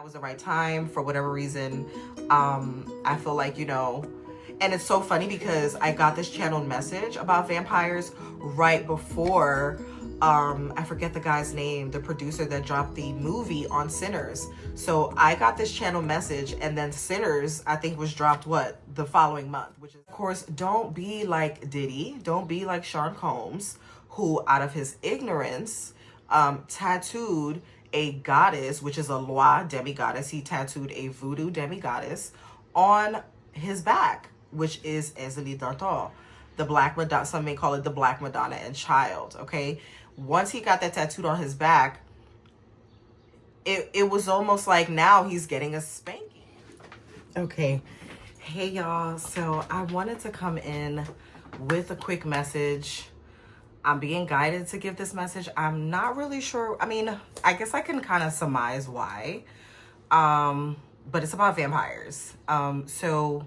was the right time for whatever reason. I feel like, and it's so funny because I got this channeled message about vampires right before, I forget the guy's name, the producer that dropped the movie on Sinners. So I got this channel message, and then Sinners, I think, was dropped, the following month, which is, of course, don't be like Diddy, don't be like Sean Combs, who, out of his ignorance, tattooed a goddess, which is a Loa demigoddess. He tattooed a voodoo demigoddess on his back, which is Ezeli Darto, the Black Madonna. Some may call it the Black Madonna and Child. Okay, once he got that tattooed on his back, it was almost like now he's getting a spanking. Okay, hey y'all. So I wanted to come in with a quick message. I'm being guided to give this message. I'm not really sure. I mean, I guess I can kind of surmise why. But it's about vampires. So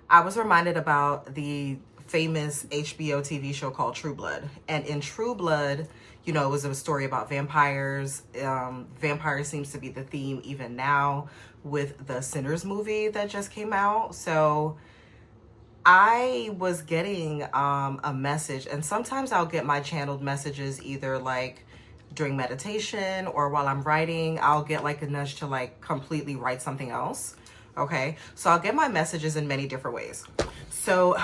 I was reminded about the famous HBO TV show called True Blood. And in True Blood, it was a story about vampires. Vampires seems to be the theme even now with the Sinners movie that just came out. So I was getting a message, and sometimes I'll get my channeled messages either like during meditation or while I'm writing. I'll get like a nudge to like completely write something else. Okay, so I'll get my messages in many different ways. So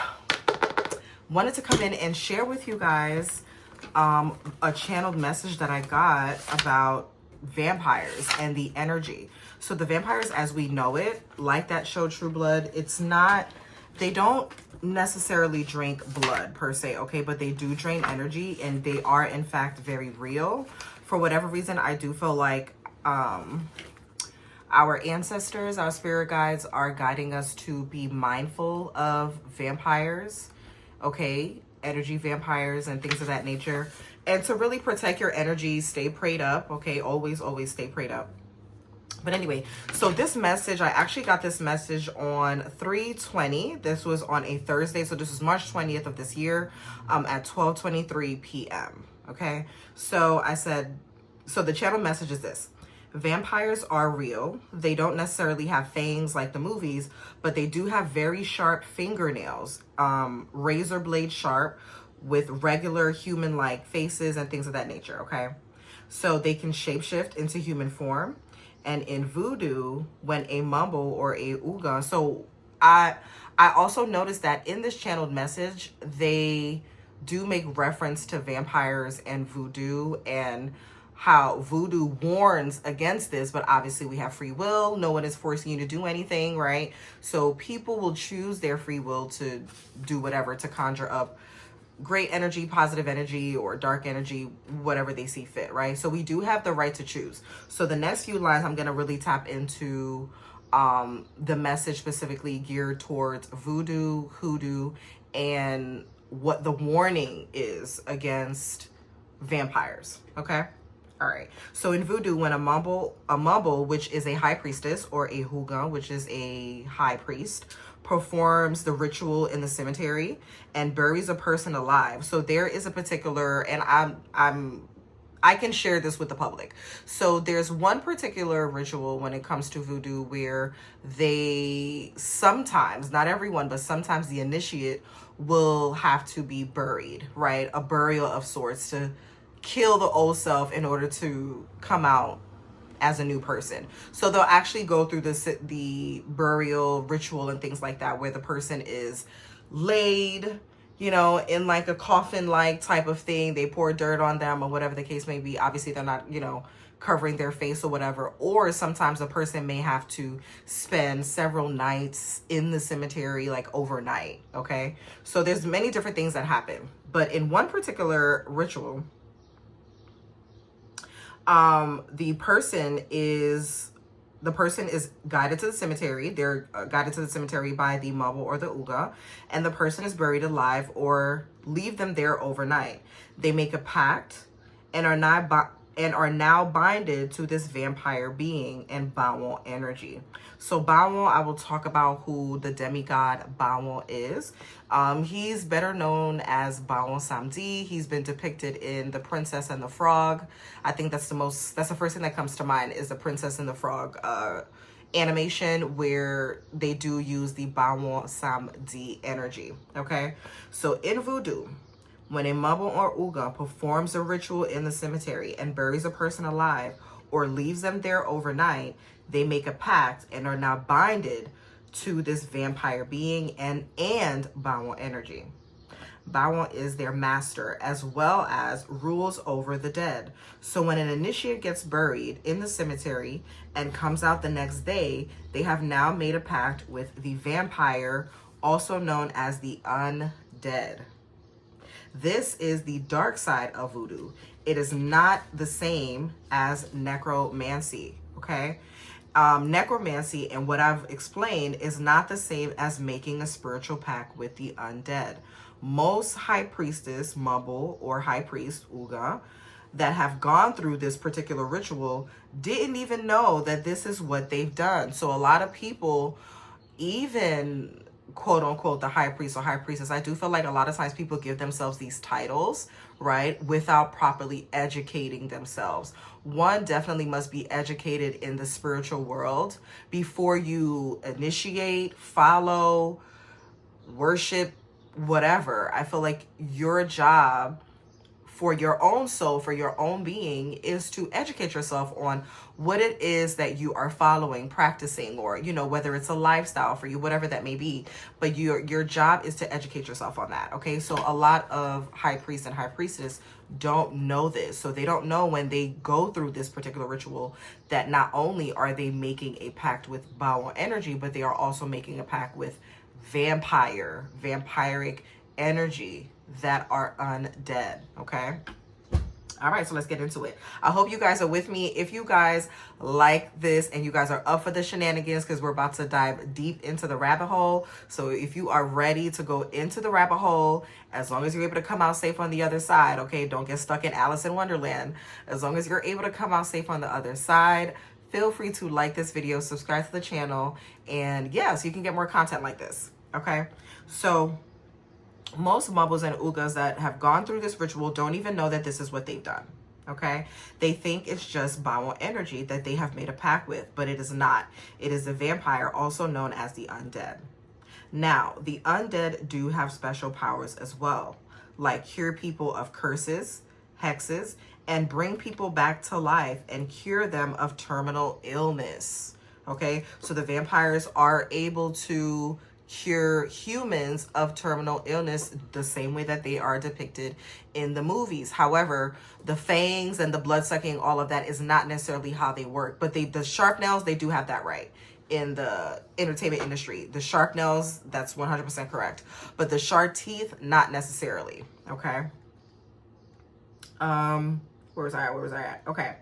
wanted to come in and share with you guys a channeled message that I got about vampires and the energy. So the vampires as we know it, like that show True Blood, they don't necessarily drink blood per se, okay, but they do drain energy, and they are in fact very real. For whatever reason, I do feel like our ancestors, our spirit guides, are guiding us to be mindful of vampires, okay, energy vampires and things of that nature, and to really protect your energy. Stay prayed up, okay, always stay prayed up. But anyway, so this message, I actually got this message on 3/20. This was on a Thursday. So this is March 20th of this year at 12:23 p.m. Okay. So so the channel message is this: vampires are real. They don't necessarily have fangs like the movies, but they do have very sharp fingernails, razor blade sharp, with regular human-like faces and things of that nature. Okay. So they can shapeshift into human form. And in voodoo, when a mumble or a uga, so I also noticed that in this channeled message, they do make reference to vampires and voodoo, and how voodoo warns against this, but obviously we have free will. No one is forcing you to do anything, right? So people will choose their free will to do whatever, to conjure up great energy, positive energy, or dark energy, whatever they see fit, right? So we do have the right to choose. So the next few lines, I'm going to really tap into the message specifically geared towards voodoo, hoodoo, and what the warning is against vampires, okay? All right. So in voodoo, when a mumble, which is a high priestess, or a huga, which is a high priest, performs the ritual in the cemetery and buries a person alive. So there is a particular, and I can share this with the public. So there's one particular ritual when it comes to voodoo where they sometimes, not everyone, but sometimes the initiate will have to be buried, right? A burial of sorts to kill the old self in order to come out as a new person. So they'll actually go through the burial ritual and things like that, where the person is laid, in like a coffin-like type of thing. They pour dirt on them or whatever the case may be. Obviously, they're not, covering their face or whatever. Or sometimes a person may have to spend several nights in the cemetery, like overnight, okay? So there's many different things that happen. But in one particular ritual, the person is guided to the cemetery. They're guided to the cemetery by the mumble or the uga, and the person is buried alive or leave them there overnight. They make a pact and are and are now binded to this vampire being and Bawon energy. So Bawon, I will talk about who the demigod Bawon is. He's better known as Bawon Samedi. He's been depicted in The Princess and the Frog. I think that's the first thing that comes to mind is The Princess and the Frog animation, where they do use the Bawon Samedi energy. Okay, so in voodoo, when a Mabo or Uga performs a ritual in the cemetery and buries a person alive or leaves them there overnight, they make a pact and are now binded to this vampire being and Bawon energy. Bawon is their master, as well as rules over the dead. So when an initiate gets buried in the cemetery and comes out the next day, they have now made a pact with the vampire, also known as the undead. This is the dark side of voodoo. It is not the same as necromancy, okay? Necromancy, and what I've explained, is not the same as making a spiritual pact with the undead. Most high priestess, Mabo, or high priest, Uga, that have gone through this particular ritual didn't even know that this is what they've done. So a lot of people, even quote unquote the high priest or high priestess, I do feel like a lot of times people give themselves these titles, right, without properly educating themselves. One definitely must be educated in the spiritual world before you initiate, follow, worship, whatever. I feel like your job for your own soul, for your own being, is to educate yourself on what it is that you are following, practicing, or, you know, whether it's a lifestyle for you, whatever that may be. But your job is to educate yourself on that. Okay, so a lot of high priests and high priestess don't know this. So they don't know when they go through this particular ritual that not only are they making a pact with Bawon energy, but they are also making a pact with vampiric energy that are undead. Okay, all right, so let's get into it. I hope you guys are with me. If you guys like this and you guys are up for the shenanigans, because we're about to dive deep into the rabbit hole. So if you are ready to go into the rabbit hole, as long as you're able to come out safe on the other side, okay, don't get stuck in Alice in Wonderland. As long as you're able to come out safe on the other side, feel free to like this video, subscribe to the channel, and yeah, so you can get more content like this. Okay, so most Mabos and Ugas that have gone through this ritual don't even know that this is what they've done. Okay, they think it's just Bawon energy that they have made a pact with, but it is not. It is a vampire, also known as the undead. Now, the undead do have special powers as well, like cure people of curses, hexes, and bring people back to life and cure them of terminal illness. Okay, so the vampires are able to cure humans of terminal illness the same way that they are depicted in the movies. However, the fangs and the blood sucking, all of that is not necessarily how they work. But the sharp nails, they do have that right in the entertainment industry. The sharp nails, that's 100% correct. But the sharp teeth, not necessarily. Okay. Where was I at? Okay.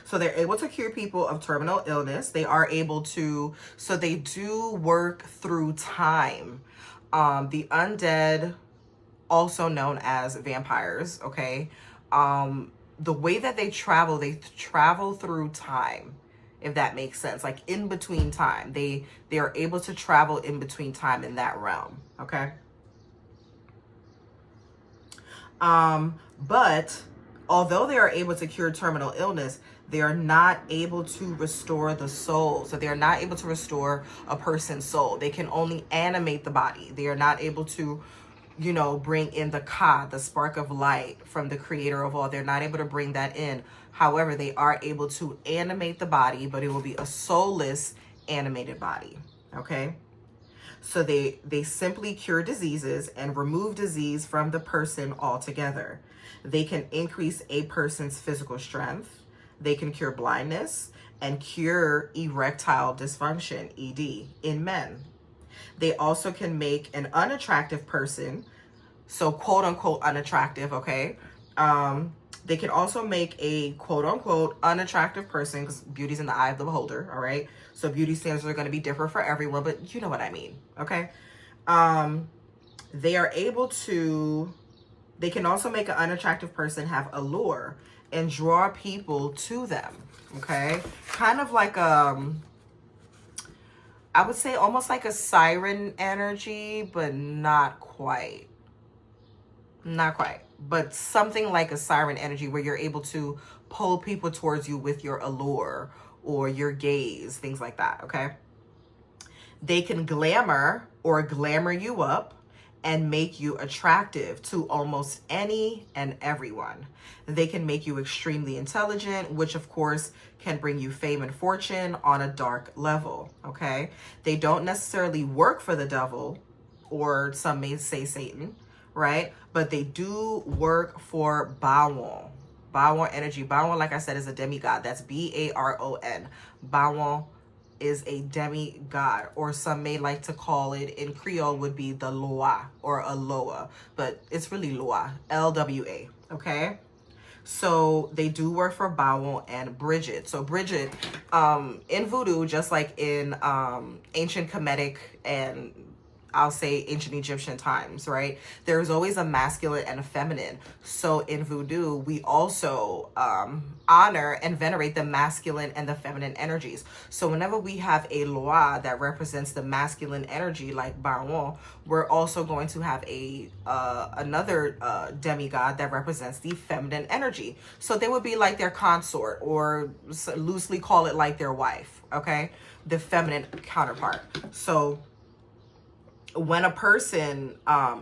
So they're able to cure people of terminal illness. They are able to, so they do work through time. The undead, also known as vampires, okay? The way that they travel through time, if that makes sense, like in between time. They are able to travel in between time in that realm, okay? But although they are able to cure terminal illness, they are not able to restore the soul. So they are not able to restore a person's soul. They can only animate the body. They are not able to, you know, bring in the Ka, the spark of light from the creator of all. They're not able to bring that in. However, they are able to animate the body, but it will be a soulless animated body, okay? So they simply cure diseases and remove disease from the person altogether. They can increase a person's physical strength. They can cure blindness and cure erectile dysfunction, ED, in men. They also can make an unattractive person, so quote unquote unattractive, okay? They can also make a quote unquote unattractive person, because beauty's in the eye of the beholder, all right? So beauty standards are going to be different for everyone, but you know what I mean, okay? They are able to, they can also make an unattractive person have allure and draw people to them, okay? Kind of like, I would say almost like a siren energy, but not quite. Not quite, but something like a siren energy where you're able to pull people towards you with your allure or your gaze, things like that, okay? They can glamour or glamour you up and make you attractive to almost any and everyone. They can make you extremely intelligent, which of course can bring you fame and fortune on a dark level, okay? They don't necessarily work for the devil, or some may say Satan, right? But they do work for Bawon. Bawon energy. Bawon, like I said, is a demigod. That's Baron. Bawon is a demigod, or some may like to call it in Creole would be the Loa or Aloa, but it's really Loa, Lwa, okay? So they do work for Bawon and Bridget. So Bridget, in voodoo, just like in ancient Kemetic and I'll say ancient Egyptian times, right? There's always a masculine and a feminine. So in voodoo, we also honor and venerate the masculine and the feminine energies. So whenever we have a loa that represents the masculine energy, like Baron, we're also going to have a another demigod that represents the feminine energy. So they would be like their consort, or loosely call it like their wife, okay? The feminine counterpart. So when a person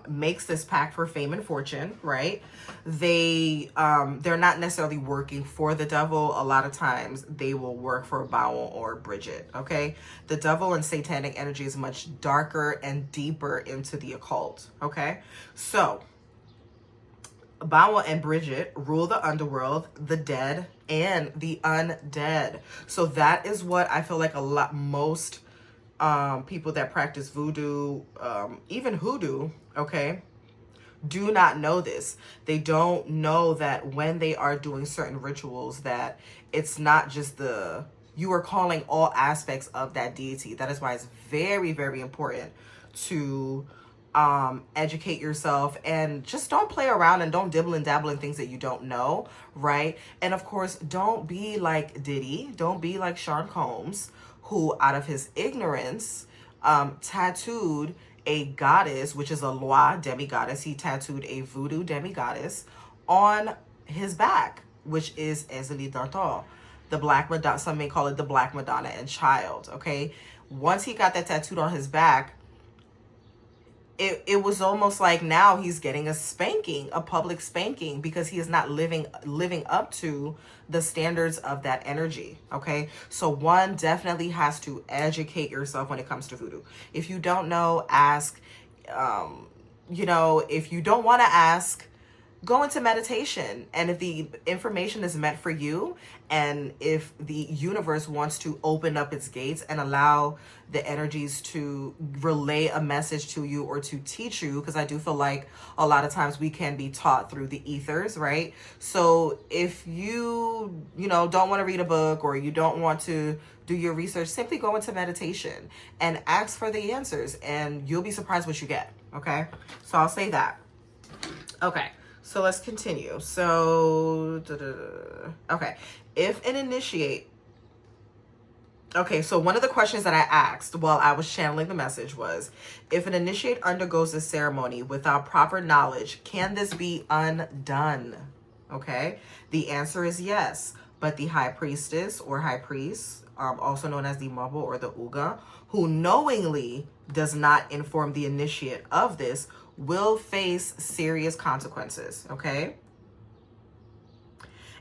makes this pact for fame and fortune, right, they're not necessarily working for the devil. A lot of times they will work for Bawon or Bridget, okay? The devil and satanic energy is much darker and deeper into the occult, okay? So Bawon and Bridget rule the underworld, the dead, and the undead. So that is what I feel like most people that practice voodoo, even hoodoo, okay, do not know this. They don't know that when they are doing certain rituals, that it's not just you are calling all aspects of that deity. That is why it's very, very important to educate yourself, and just don't play around and don't dibble and dabble in things that you don't know, right? And of course, don't be like Diddy, don't be like Sean Combs, who out of his ignorance tattooed a goddess, which is a Loa demigoddess. He tattooed a voodoo demigoddess on his back, which is Ezeli Dartar, the Black Madonna. Some may call it the Black Madonna and Child, okay? Once he got that tattooed on his back, it was almost like now he's getting a spanking, a public spanking, because he is not living up to the standards of that energy, okay? So one definitely has to educate yourself when it comes to voodoo. If you don't know, ask. If you don't want to ask, go into meditation. And if the information is meant for you, and if the universe wants to open up its gates and allow the energies to relay a message to you or to teach you, because I do feel like a lot of times we can be taught through the ethers, right? So if you don't want to read a book, or you don't want to do your research, simply go into meditation and ask for the answers, and you'll be surprised what you get, okay? So I'll say that. Okay. So let's continue. So, okay. If an initiate, okay, so one of the questions that I asked while I was channeling the message was, if an initiate undergoes a ceremony without proper knowledge, can this be undone? Okay. The answer is yes. But the high priestess or high priest, also known as the Mabo or the Uga, who knowingly does not inform the initiate of this, will face serious consequences, okay?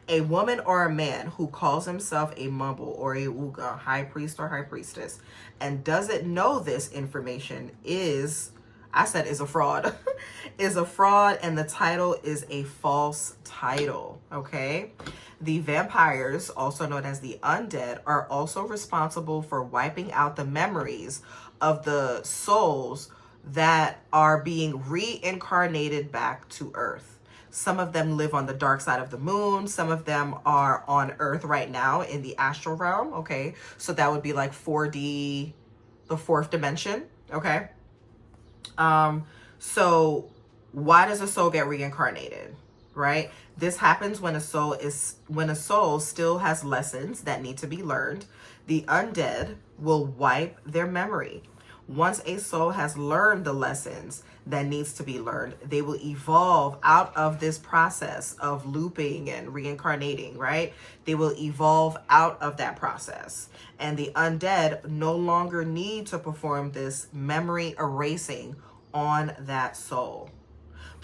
A woman or a man who calls himself a mumble or a uga, high priest or high priestess, and doesn't know this information is a fraud. Is a fraud, and the title is a false title, okay? The vampires, also known as the undead, are also responsible for wiping out the memories of the souls that are being reincarnated back to Earth. Some of them live on the dark side of the moon. Some of them are on Earth right now in the astral realm, okay? So that would be like 4D, the fourth dimension, okay? So why does a soul get reincarnated, right? This happens when a soul still has lessons that need to be learned. The undead will wipe their memory. Once a soul has learned the lessons that needs to be learned, they will evolve out of this process of looping and reincarnating, right? They will evolve out of that process. And the undead no longer need to perform this memory erasing on that soul.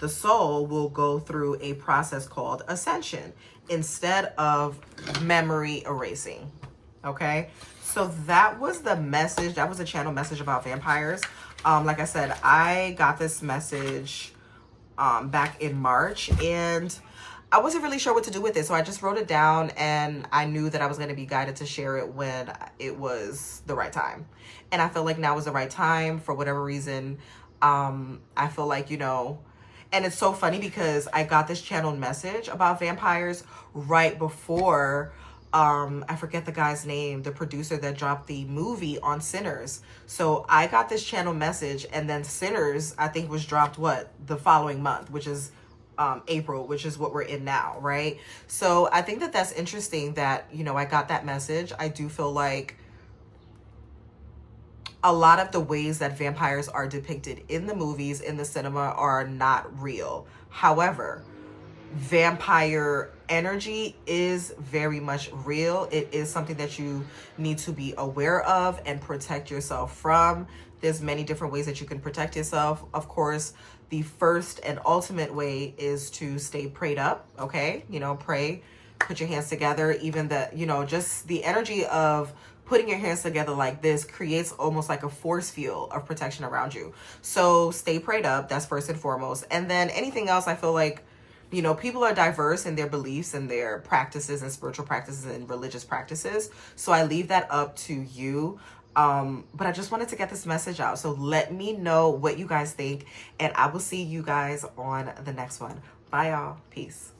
The soul will go through a process called ascension instead of memory erasing. Okay, so that was the message. That was a channel message about vampires. Like I said, I got this message back in March, and I wasn't really sure what to do with it. So I just wrote it down, and I knew that I was going to be guided to share it when it was the right time. And I feel like now is the right time for whatever reason. I feel like, you know, and it's so funny because I got this channeled message about vampires right before I forget the guy's name, the producer that dropped the movie on Sinners. So I got this channel message, and then Sinners, I think, was dropped the following month, which is April, which is what we're in now, right? So I think that that's interesting that, you know, I got that message. I do feel like a lot of the ways that vampires are depicted in the movies, in the cinema, are not real. However, vampire energy is very much real. It is something that you need to be aware of and protect yourself from. There's many different ways that you can protect yourself. Of course, the first and ultimate way is to stay prayed up, okay? You know, pray, put your hands together. Even the, you know, just the energy of putting your hands together like this creates almost like a force field of protection around you. So stay prayed up. That's first and foremost. And then anything else, I feel like, you know, people are diverse in their beliefs and their practices and spiritual practices and religious practices. So I leave that up to you. But I just wanted to get this message out. So let me know what you guys think, and I will see you guys on the next one. Bye, y'all. Peace.